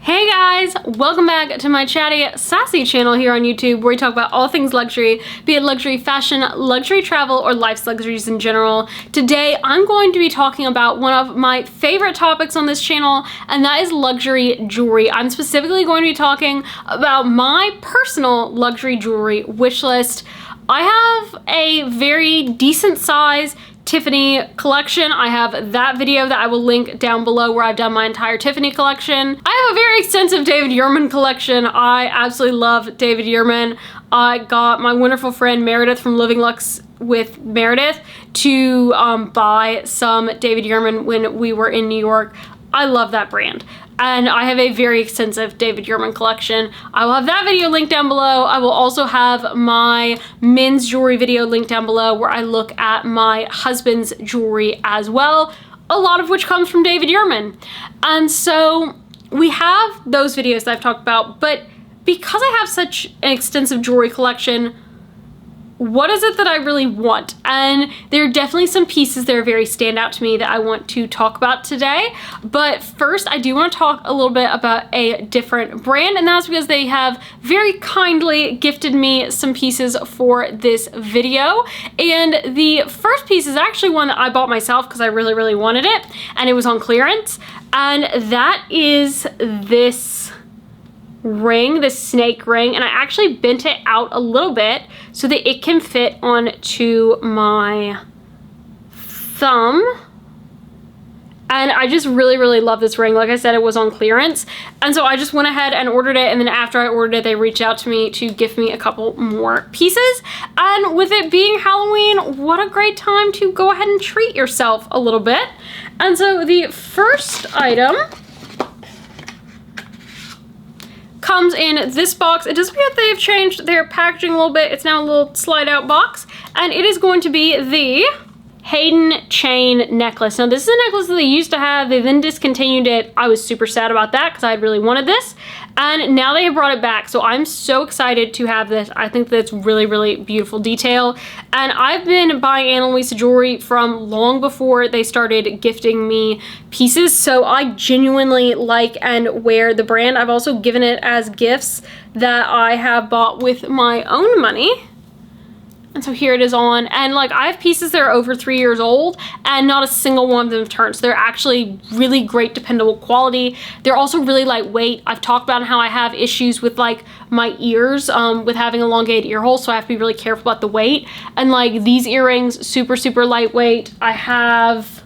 Hey guys, welcome back to my chatty, sassy channel here on YouTube where we talk about all things luxury, be it luxury fashion, luxury travel, or life's luxuries in general. Today, I'm going to be talking about one of my favorite topics on this channel, and that is luxury jewelry. I'm specifically going to be talking about my personal luxury jewelry wish list. I have a very decent size Tiffany collection. I have that video that I will link down below where I've done my entire Tiffany collection. I have a very extensive David Yurman collection. I absolutely love David Yurman. I got my wonderful friend Meredith from Living Lux with Meredith to buy some David Yurman when we were in New York. I love that brand. And I have a very extensive David Yurman collection. I will have that video linked down below. I will also have my men's jewelry video linked down below where I look at my husband's jewelry as well, a lot of which comes from David Yurman. And so we have those videos that I've talked about, but because I have such an extensive jewelry collection, what is it that I really want? And there are definitely some pieces that are very standout to me that I want to talk about today. But first, I do want to talk a little bit about a different brand, and that's because they have very kindly gifted me some pieces for this video. And the first piece is actually one that I bought myself because I really, really wanted it, and it was on clearance. And that is this ring, this snake ring, and I actually bent it out a little bit so that it can fit onto my thumb. And I just really, really love this ring. Like I said, it was on clearance. And so I just went ahead and ordered it. And then after I ordered it, they reached out to me to gift me a couple more pieces. And with it being Halloween, what a great time to go ahead and treat yourself a little bit. And so the first item comes in this box. It does appear that they've changed their packaging a little bit. It's now a little slide out box, and it is going to be the Hayden chain necklace. Now this is a necklace that they used to have. They then discontinued it. I was super sad about that because I had really wanted this, and now they have brought it back. So I'm so excited to have this. I think that's really, really beautiful detail. And I've been buying Ana Luisa jewelry from long before they started gifting me pieces. So I genuinely like and wear the brand. I've also given it as gifts that I have bought with my own money. And so here it is on, and like I have pieces that are over 3 years old and not a single one of them have turned. So they're actually really great, dependable quality. They're also really lightweight. I've talked about how I have issues with like my ears with having elongated ear holes, so I have to be really careful about the weight. And like these earrings, super, super lightweight. I have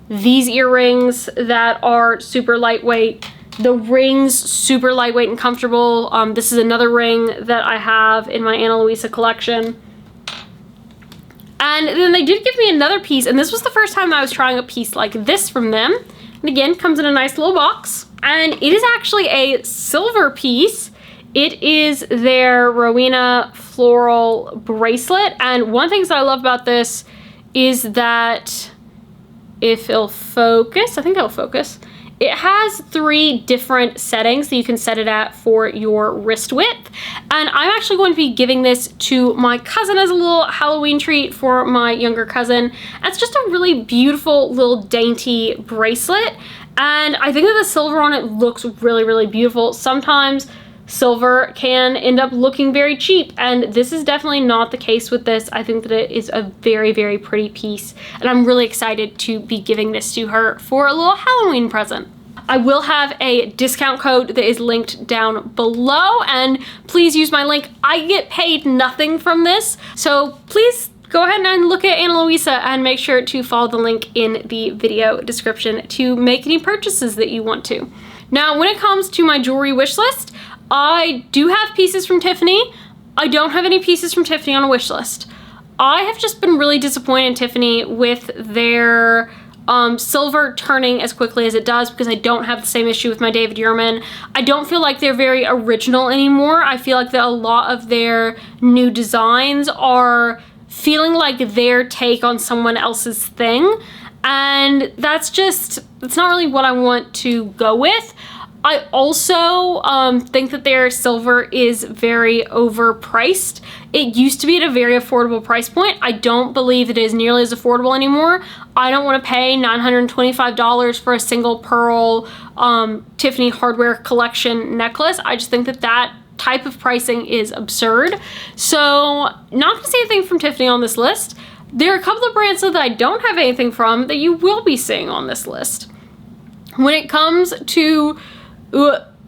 these earrings that are super lightweight. The rings, super lightweight and comfortable. This is another ring that I have in my Ana Luisa collection. And then they did give me another piece, and this was the first time I was trying a piece like this from them. And again, comes in a nice little box. And it is actually a silver piece. It is their Rowena floral bracelet. And one of the things that I love about this is that if it'll focus, I think it'll focus, it has 3 different settings that you can set it at for your wrist width. And I'm actually going to be giving this to my cousin as a little Halloween treat for my younger cousin. It's just a really beautiful little dainty bracelet. And I think that the silver on it looks really, really beautiful. Sometimes silver can end up looking very cheap, and this is definitely not the case with this. I think that it is a very, very pretty piece, and I'm really excited to be giving this to her for a little Halloween present. I will have a discount code that is linked down below, and please use my link. I get paid nothing from this, so please go ahead and look at Ana Luisa and make sure to follow the link in the video description to make any purchases that you want to. Now, when it comes to my jewelry wish list, I do have pieces from Tiffany. I don't have any pieces from Tiffany on a wish list. I have just been really disappointed in Tiffany with their silver turning as quickly as it does, because I don't have the same issue with my David Yurman. I don't feel like they're very original anymore. I feel like that a lot of their new designs are feeling like their take on someone else's thing. And that's not really what I want to go with. I also think that their silver is very overpriced. It used to be at a very affordable price point. I don't believe it is nearly as affordable anymore. I don't want to pay $925 for a single pearl Tiffany hardware collection necklace. I just think that that type of pricing is absurd. So not gonna see anything from Tiffany on this list. There are a couple of brands that I don't have anything from that you will be seeing on this list. When it comes to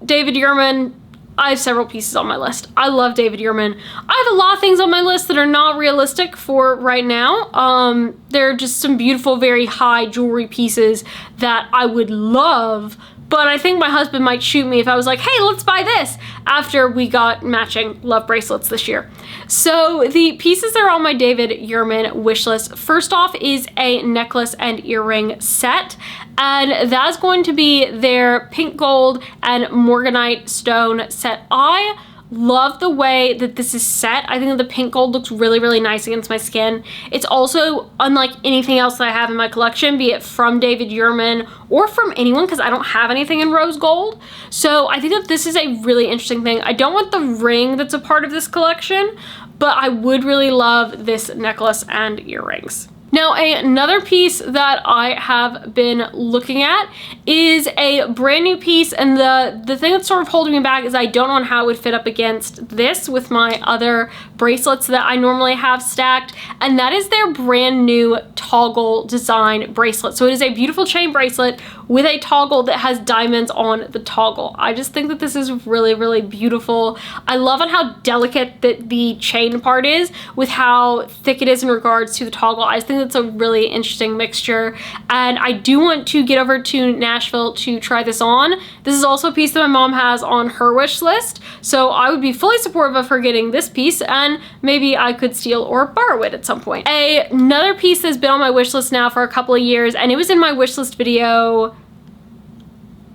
David Yurman, I have several pieces on my list. I love David Yurman. I have a lot of things on my list that are not realistic for right now. There are just some beautiful, very high jewelry pieces that I would love, but I think my husband might shoot me if I was like, hey, let's buy this, after we got matching love bracelets this year. So the pieces that are on my David Yurman wish list, first off is a necklace and earring set. And that's going to be their pink gold and morganite stone set. I love the way that this is set. I think that the pink gold looks really, really nice against my skin. It's also unlike anything else that I have in my collection, be it from David Yurman or from anyone, because I don't have anything in rose gold. So I think that this is a really interesting thing. I don't want the ring that's a part of this collection, but I would really love this necklace and earrings. Now, another piece that I have been looking at is a brand new piece, and the thing that's sort of holding me back is I don't know how it would fit up against this with my other bracelets that I normally have stacked, and that is their brand new toggle design bracelet. So it is a beautiful chain bracelet with a toggle that has diamonds on the toggle. I just think that this is really, really beautiful. I love on how delicate the chain part is with how thick it is in regards to the toggle. I just think it's a really interesting mixture, and I do want to get over to Nashville to try this on. This is also a piece that my mom has on her wish list, so I would be fully supportive of her getting this piece, and maybe I could steal or borrow it at some point. Another piece that's been on my wish list now for a couple of years, and it was in my wish list video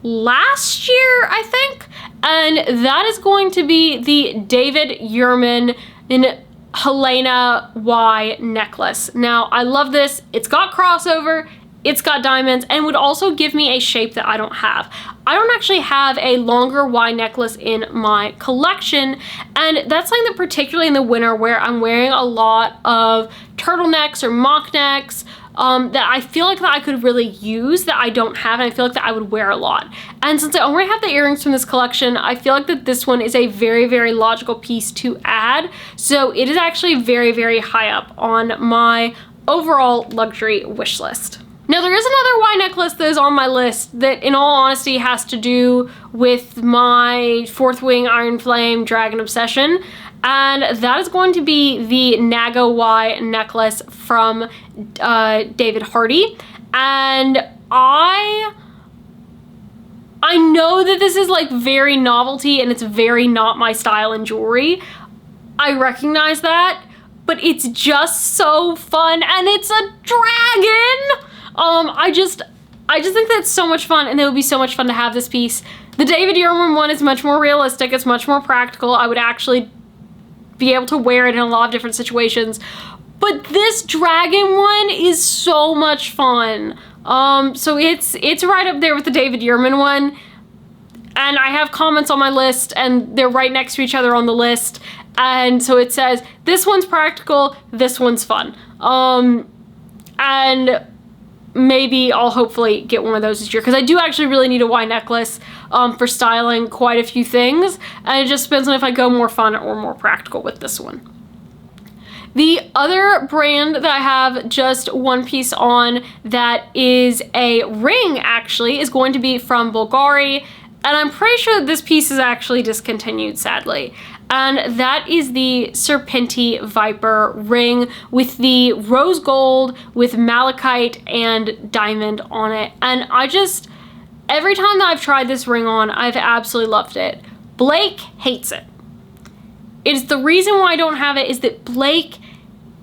last year, I think, and that is going to be the David Yurman in Helena Y necklace. Now, I love this. It's got crossover, it's got diamonds, and would also give me a shape that I don't have. I don't actually have a longer Y necklace in my collection, and that's something that particularly in the winter where I'm wearing a lot of turtlenecks or mock necks, that I feel like that I could really use that I don't have, and I feel like that I would wear a lot. And since I already have the earrings from this collection, I feel like that this one is a very, very logical piece to add. So it is actually very, very high up on my overall luxury wish list. Now, there is another Y necklace that is on my list that, in all honesty, has to do with my Fourth Wing Iron Flame Dragon Obsession, and that is going to be the Naga Y necklace from David Hardy. And I know that this is like very novelty and it's very not my style in jewelry. I recognize that, but it's just so fun, and it's a dragon. I just think that's so much fun, and it would be so much fun to have this piece. The David Yurman one is much more realistic. It's much more practical. I would actually be able to wear it in a lot of different situations. But this dragon one is so much fun. So it's right up there with the David Yurman one. And I have comments on my list, and they're right next to each other on the list. And so it says, this one's practical, this one's fun. And maybe I'll hopefully get one of those this year, because I do actually really need a Y necklace for styling quite a few things, and it just depends on if I go more fun or more practical with this one. The other brand that I have just one piece on that is a ring, actually, is going to be from Bulgari, and I'm pretty sure that this piece is actually discontinued, sadly. And that is the Serpenti Viper ring with the rose gold with malachite and diamond on it. And every time that I've tried this ring on, I've absolutely loved it. Blake hates it. It's the reason why I don't have it is that Blake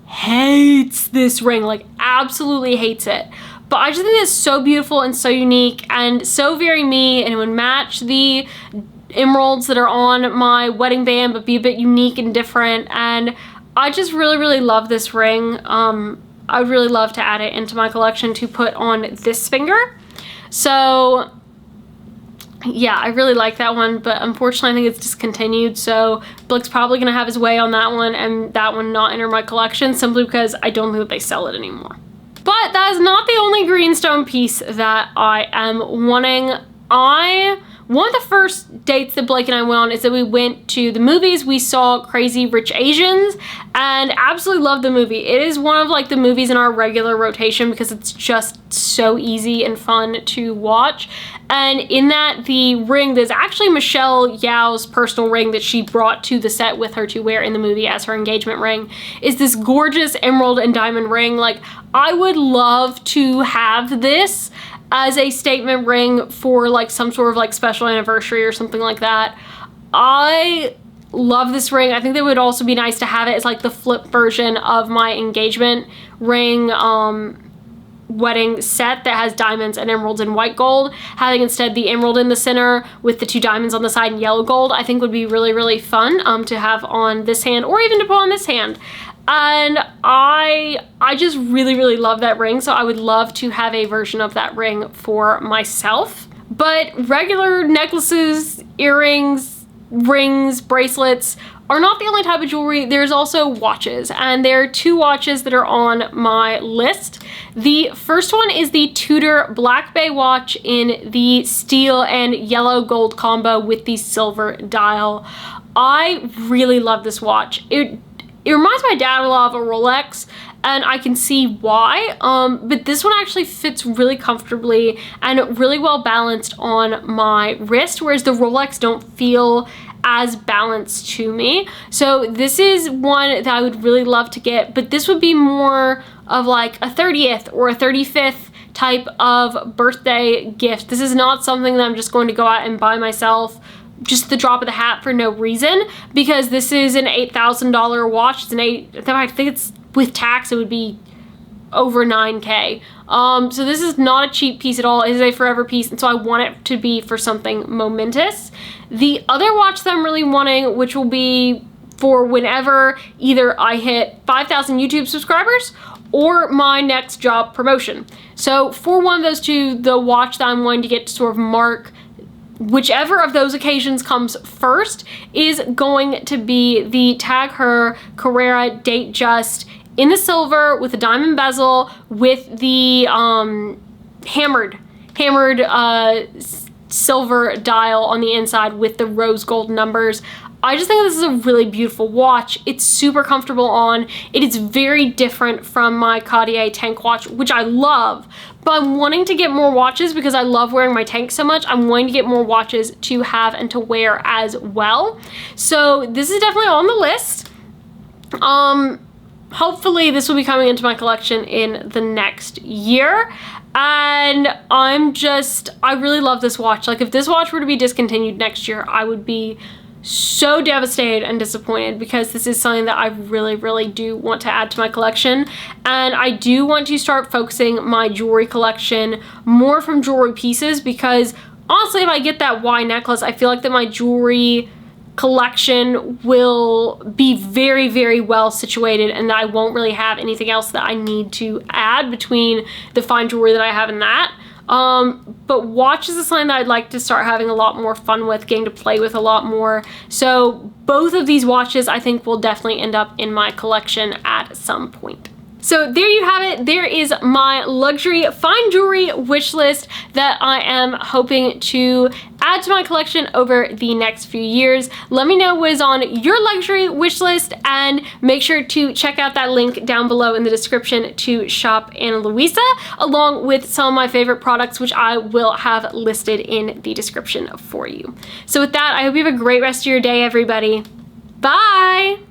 hates this ring, like absolutely hates it. But I just think it's so beautiful and so unique and so very me, and it would match the emeralds that are on my wedding band but be a bit unique and different, and I just really, really love this ring. I would really love to add it into my collection to put on this finger. So Yeah, I really like that one, but unfortunately I think it's discontinued, so Blick's probably gonna have his way on that one and that one not enter my collection simply because I don't think that they sell it anymore. But that is not the only greenstone piece that I am wanting. One of the first dates that Blake and I went on is that we went to the movies. We saw Crazy Rich Asians and absolutely loved the movie. It is one of like the movies in our regular rotation because it's just so easy and fun to watch. And in that, the ring, there's actually Michelle Yeoh's personal ring that she brought to the set with her to wear in the movie as her engagement ring, is this gorgeous emerald and diamond ring. Like, I would love to have this as a statement ring for like some sort of like special anniversary or something like that. I love this ring. I think that would also be nice to have it as like the flip version of my engagement ring wedding set that has diamonds and emeralds and white gold. Having instead the emerald in the center with the two diamonds on the side and yellow gold, I think would be really, really fun to have on this hand or even to put on this hand. And I just really, really love that ring, so I would love to have a version of that ring for myself. But regular necklaces, earrings, rings, bracelets are not the only type of jewelry. There's also watches, and there are two watches that are on my list. The first one is the Tudor Black Bay watch in the steel and yellow gold combo with the silver dial. I really love this watch. It reminds my dad a lot of a Rolex, and I can see why, but this one actually fits really comfortably and really well balanced on my wrist, whereas the Rolex don't feel as balanced to me. So this is one that I would really love to get, but this would be more of like a 30th or a 35th type of birthday gift. This is not something that I'm just going to go out and buy myself just the drop of the hat for no reason, because this is an $8,000 watch. I think it's with tax it would be over 9K. So this is not a cheap piece at all. It is a forever piece, and so I want it to be for something momentous. The other watch that I'm really wanting, which will be for whenever either I hit 5,000 YouTube subscribers or my next job promotion. So for one of those two, the watch that I'm wanting to get to sort of mark whichever of those occasions comes first is going to be the Tag Heuer Carrera Date Just in the silver with a diamond bezel with the hammered silver dial on the inside with the rose gold numbers. I just think this is a really beautiful watch. It's super comfortable on. It is very different from my Cartier tank watch, which I love, but I'm wanting to get more watches because I love wearing my tank so much. I'm wanting to get more watches to have and to wear as well. So this is definitely on the list. Hopefully this will be coming into my collection in the next year. And I really love this watch. Like, if this watch were to be discontinued next year, I would be so devastated and disappointed because this is something that I really, really do want to add to my collection. And I do want to start focusing my jewelry collection more from jewelry pieces, because honestly, if I get that Y necklace, I feel like that my jewelry collection will be very, very well situated, and that I won't really have anything else that I need to add between the fine jewelry that I have in that. But watches is something that I'd like to start having a lot more fun with, getting to play with a lot more. So both of these watches I think will definitely end up in my collection at some point. So there you have it. There is my luxury fine jewelry wish list that I am hoping to add to my collection over the next few years. Let me know what is on your luxury wish list, and make sure to check out that link down below in the description to shop Ana Luisa, along with some of my favorite products, which I will have listed in the description for you. So with that, I hope you have a great rest of your day, everybody. Bye!